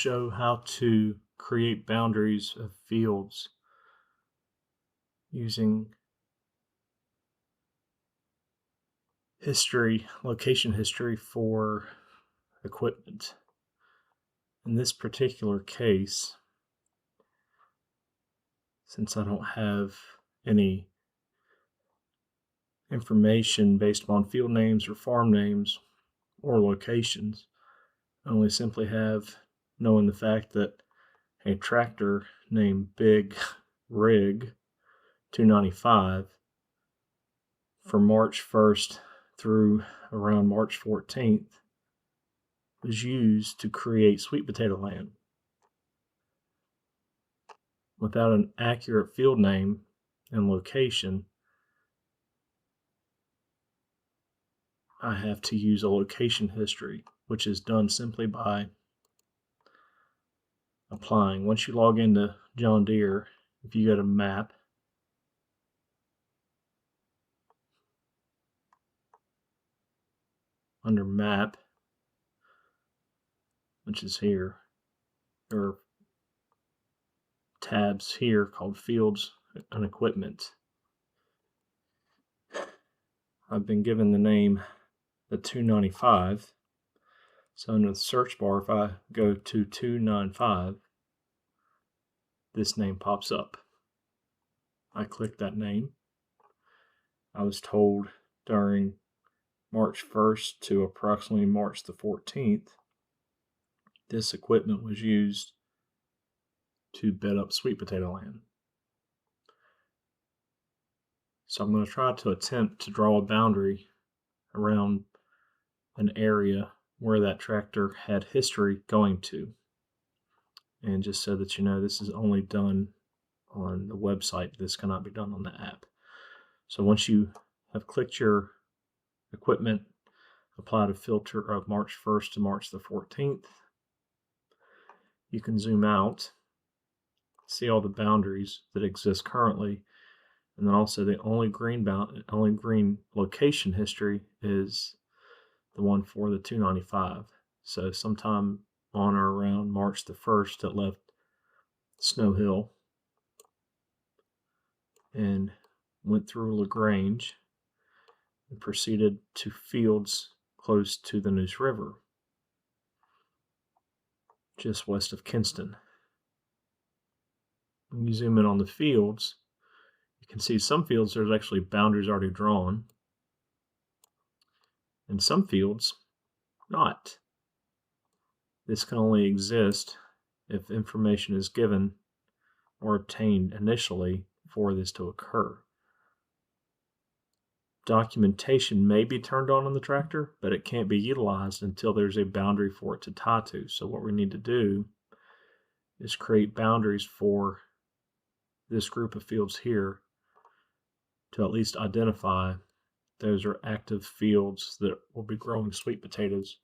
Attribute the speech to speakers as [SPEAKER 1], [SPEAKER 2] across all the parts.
[SPEAKER 1] show how to create boundaries of fields using location history for equipment. In this particular case, since I don't have any information based upon field names or farm names or locations, I only simply have knowing the fact that a tractor named Big Rig 295 from March 1st through around March 14th was used to create sweet potato land. Without an accurate field name and location, I have to use a location history, which is done simply by applying. Once you log into John Deere, if you go to Map, under Map, which is here, there are tabs here called Fields and Equipment. I've been given the name the 295. So under the search bar, if I go to 295, this name pops up. I click that name. I was told during March 1st to approximately March the 14th, this equipment was used to bed up sweet potato land. So I'm going to try to attempt to draw a boundary around an area where that tractor had history going to. And just so that you know, this is only done on the website. This cannot be done on the app. So once you have clicked your equipment, applied a filter of March 1st to March the 14th, you can zoom out, see all the boundaries that exist currently, and then also the only green location history is the one for the 295. So sometime on or around March the 1st, it left Snow Hill and went through LaGrange and proceeded to fields close to the Neuse River, just west of Kinston. When you zoom in on the fields, you can see some fields there's actually boundaries already drawn, and some fields not. This can only exist if information is given or obtained initially for this to occur. Documentation may be turned on the tractor, but it can't be utilized until there's a boundary for it to tie to. So what we need to do is create boundaries for this group of fields here to at least identify those are active fields that will be growing sweet potatoes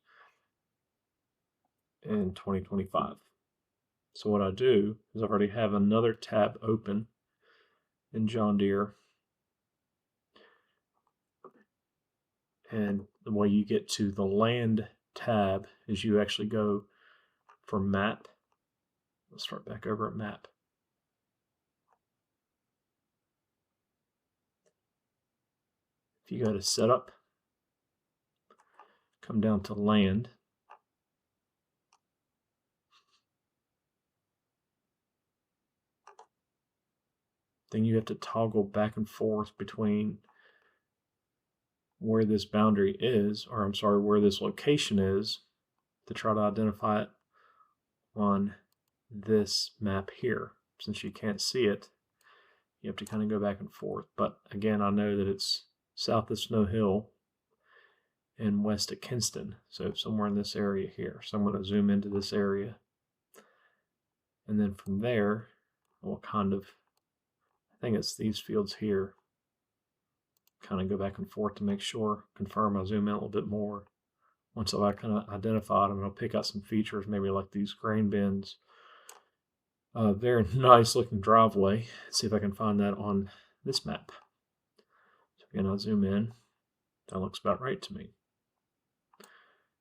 [SPEAKER 1] in 2025. So what I do is I already have another tab open in John Deere, and the way you get to the land tab is you actually go for Map. Let's start back over at Map. If you go to Setup, come down to Land, then you have to toggle back and forth between where this boundary is, or I'm sorry, where this location is, to try to identify it on this map here. Since you can't see it, you have to kind of go back and forth. But again, I know that it's south of Snow Hill and west of Kinston, so somewhere in this area here. So I'm going to zoom into this area, and then from there, we'll kind of, I think it's these fields here, kind of go back and forth to make sure, confirm I zoom in a little bit more. Once I've kind of identified them, I'll pick out some features, maybe like these grain bins. Very nice looking driveway. Let's see if I can find that on this map. So again, I'll zoom in. That looks about right to me.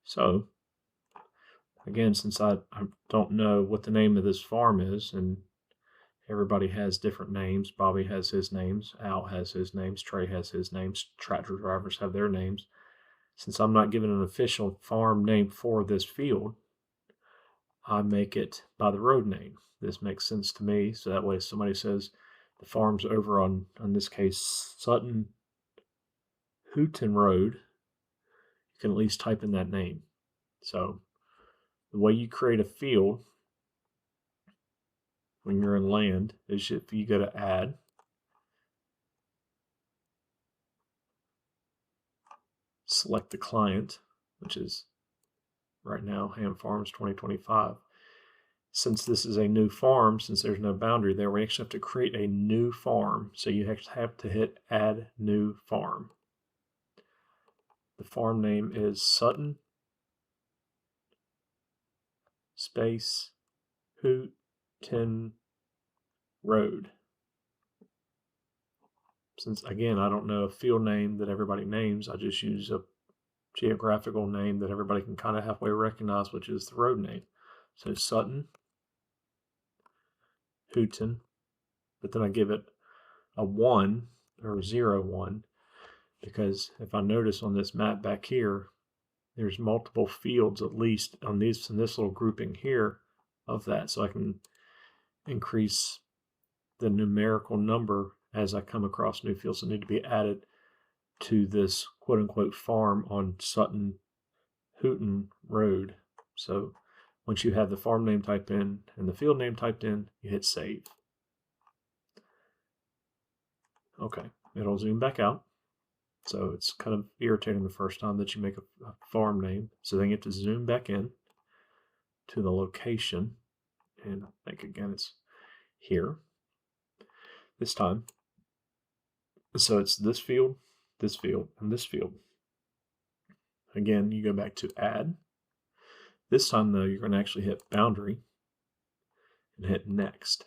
[SPEAKER 1] So again, since I don't know what the name of this farm is, and everybody has different names. Bobby has his names, Al has his names, Trey has his names, tractor drivers have their names. Since I'm not given an official farm name for this field, I make it by the road name. This makes sense to me, so that way if somebody says the farm's over on, in this case, Sutton Hooten Road, you can at least type in that name. So the way you create a field when you're in land is if you go to add, select the client, which is right now Ham Farms 2025. Since this is a new farm, since there's no boundary there, we actually have to create a new farm. So you have to hit add new farm. The farm name is Sutton space Hooten Road. Since again, I don't know a field name that everybody names, I just use a geographical name that everybody can kind of halfway recognize, which is the road name. So Sutton Hooten, but then I give it a 1 or 01, because if I notice on this map back here, there's multiple fields at least on these in this little grouping here of that, so I can increase the numerical number as I come across new fields that need to be added to this quote-unquote farm on Sutton Hooten Road. So once you have the farm name typed in and the field name typed in, you hit save. Okay, it'll zoom back out. So it's kind of irritating the first time that you make a farm name. So then you have to zoom back in to the location. And I think again it's here this time. So it's this field, and this field. Again, you go back to add. This time though, you're going to actually hit boundary and hit next.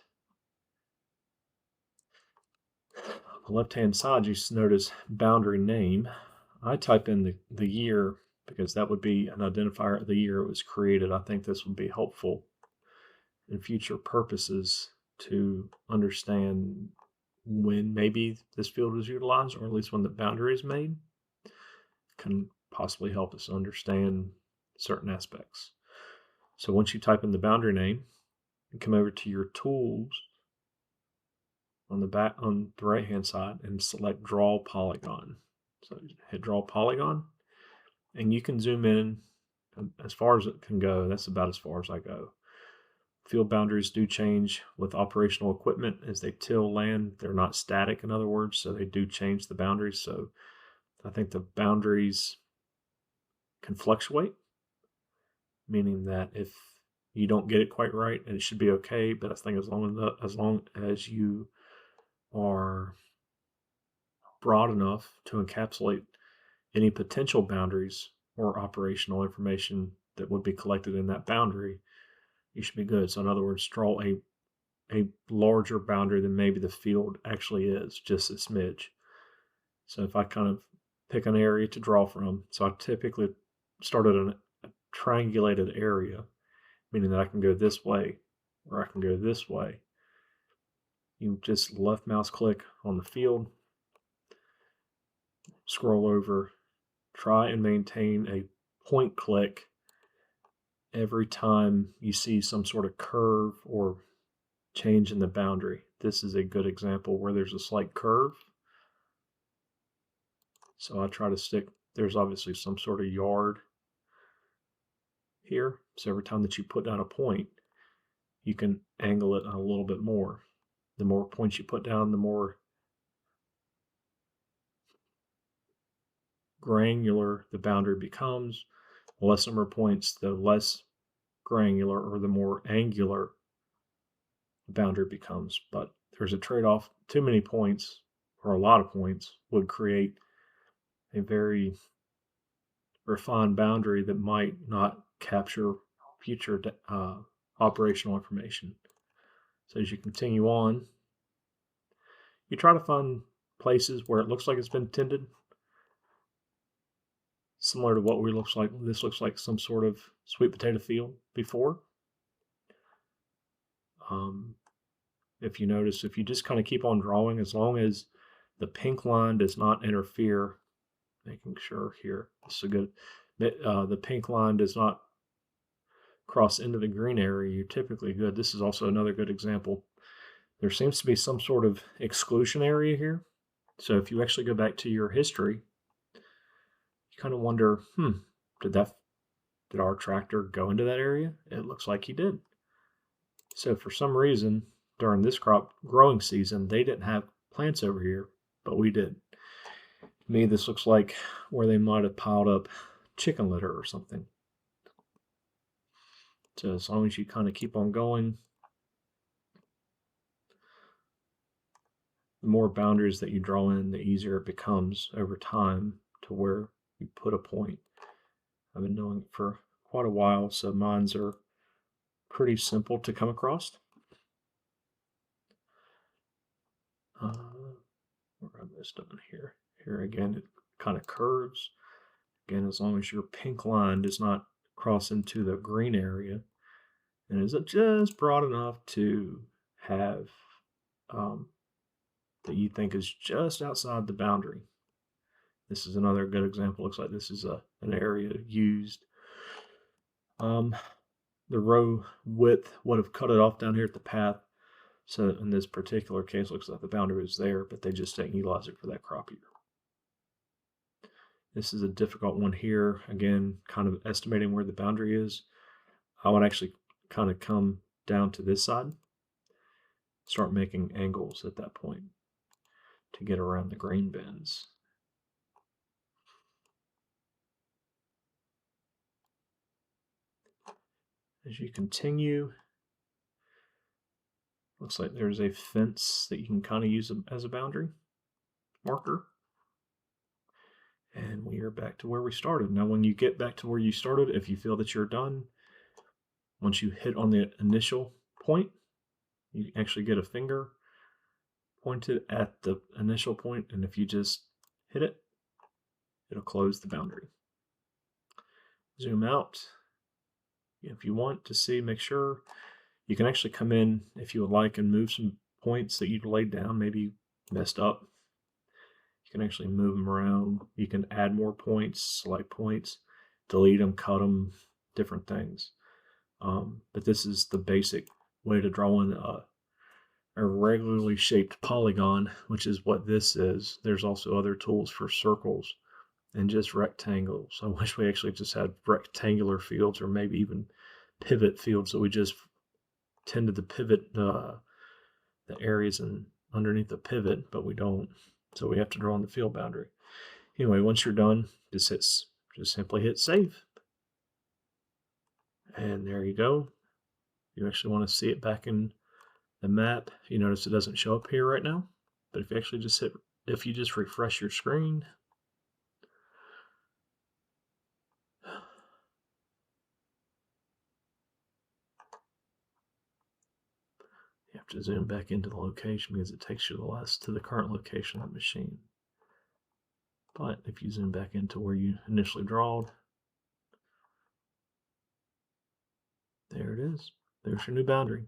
[SPEAKER 1] On the left-hand side, you notice boundary name. I type in the year because that would be an identifier of the year it was created. I think this would be helpful in future purposes to understand when maybe this field was utilized, or at least when the boundary is made. Can possibly help us understand certain aspects. So once you type in the boundary name, you come over to your tools on the right hand side and select draw polygon. So hit draw polygon, and you can zoom in as far as it can go. That's about as far as I go. Field boundaries do change with operational equipment as they till land. They're not static, in other words, so they do change the boundaries. So I think the boundaries can fluctuate, meaning that if you don't get it quite right, and it should be okay, but I think as long as you are broad enough to encapsulate any potential boundaries or operational information that would be collected in that boundary, you should be good. So in other words, draw a larger boundary than maybe the field actually is, just a smidge. So if I kind of pick an area to draw from, so I typically started in a triangulated area, meaning that I can go this way or I can go this way. You just left mouse click on the field, scroll over, try and maintain a point click every time you see some sort of curve or change in the boundary. This is a good example where there's a slight curve. So I try to stick, there's obviously some sort of yard here. So every time that you put down a point, you can angle it a little bit more. The more points you put down, the more granular the boundary becomes. The less number of points, the less granular or the more angular the boundary becomes. But there's a trade-off. Too many points or a lot of points would create a very refined boundary that might not capture future operational information. So as you continue on, you try to find places where it looks like it's been tended. similar to what this looks like some sort of sweet potato field before. If you notice, if you just kind of keep on drawing, as long as the pink line does not interfere, making sure here, this is a good, the pink line does not cross into the green area, you're typically good. This is also another good example. There seems to be some sort of exclusion area here. So if you actually go back to your history, you kind of wonder, did our tractor go into that area? It looks like he did. So for some reason, during this crop growing season, they didn't have plants over here, but we did. To me, this looks like where they might have piled up chicken litter or something. So as long as you kind of keep on going, the more boundaries that you draw in, the easier it becomes over time to where you put a point. I've been doing it for quite a while, so mines are pretty simple to come across. Where I missed on here. Here again, it kind of curves. Again, as long as your pink line does not cross into the green area, and is it just broad enough to have that you think is just outside the boundary. This is another good example. Looks like this is an area used. The row width would have cut it off down here at the path. So in this particular case, looks like the boundary is there, but they just didn't utilize it for that crop year. This is a difficult one here. Again, kind of estimating where the boundary is. I would actually kind of come down to this side, start making angles at that point to get around the grain bins. As you continue, looks like there's a fence that you can kind of use as a boundary marker. And we are back to where we started. Now, when you get back to where you started, if you feel that you're done, once you hit on the initial point, you actually get a finger pointed at the initial point, and if you just hit it, it'll close the boundary. Zoom out. If you want to see, make sure you can actually come in if you would like and move some points that you've laid down, maybe messed up. You can actually move them around. You can add more points, select points, delete them, cut them, different things. But this is the basic way to draw in a regularly shaped polygon, which is what this is. There's also other tools for circles and just rectangles. I wish we actually just had rectangular fields or maybe even pivot fields that we just tended to pivot the areas and underneath the pivot, but we don't. So we have to draw on the field boundary. Anyway, once you're done, just simply hit save. And there you go. You actually want to see it back in the map. You notice it doesn't show up here right now, but if you actually if you just refresh your screen, you have to zoom back into the location because it takes you to the current location of the machine. But if you zoom back into where you initially drawed, there it is. There's your new boundary.